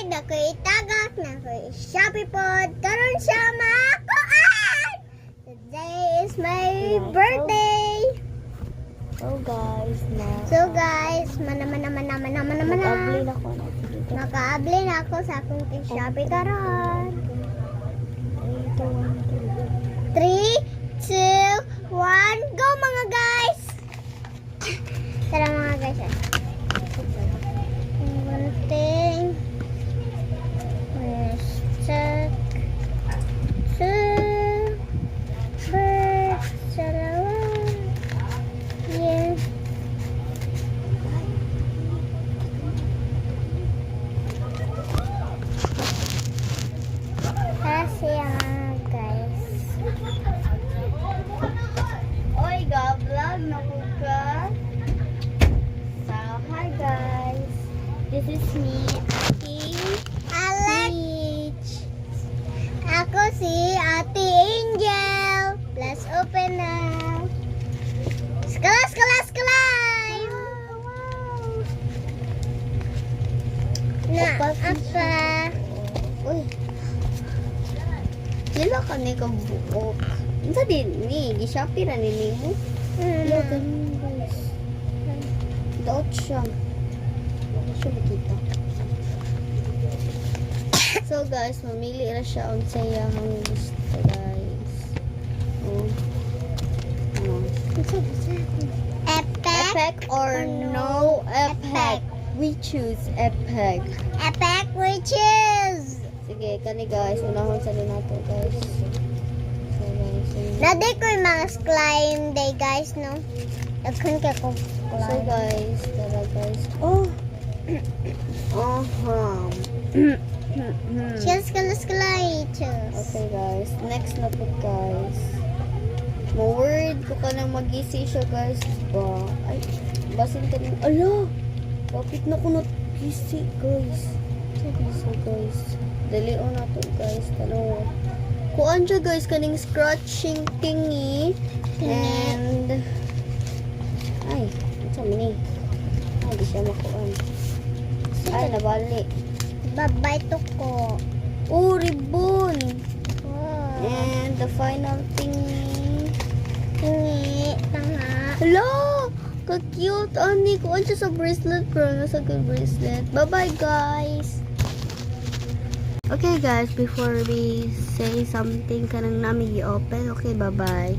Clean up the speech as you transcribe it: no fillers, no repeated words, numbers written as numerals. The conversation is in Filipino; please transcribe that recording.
dako itagak na ko Shopee pod karon siya makuan. Today is my birthday. Oh guys, So guys, nag-abli na ko na. Nakaabli na ako sa akong Shopee karon. 3, 2, 1, go mga guys! Tara mga guys. One thing. Let's check. Two. Birds. Dalawa. Yes. Kasi mga guys. Oy, ga-vlog na ko ka. So, hi guys. This is me, Alex. Ako si Ate Angel. Let's open na. Skala, skala, skala. Na, apa? Uy. Sila ka ni kang buok. Unsa din ni? Gi-Shopee ra ni nimo. Hello, ganun guys. Daot siya. Wala siya makita. So guys, mamili ra siya unsa iyang gusto guys. Oh. Epic or no epic? We choose epic. Epic witches. Sige, kani guys, unahon sa nato guys. So guys, Naday ko yung mga slime day guys, no? Daghan ka ko so slime. guys, tara guys. Oh. Cheers ka na slime. Okay guys, next na po guys. Ma-word ko ka nang mag-isi siya guys. Ba? Ay, basin ka nang, ala! Bakit na ko nag-isi guys? So guys, dali o na to guys. Tanaw. Kuan siya guys, kaning scratching tingi. And, ay, ito mini. Ay, di siya makuan. Ay, nabali. Babay to ko. Oh, ribbon! Oh. And the final thingy. Tingi. Tanga. Hello! Ka-cute! Ani, kuhan siya sa bracelet. Pero nasa good bracelet. Bye-bye, guys! Okay, guys. Before we say something, kanang namin i-open. Okay, bye-bye.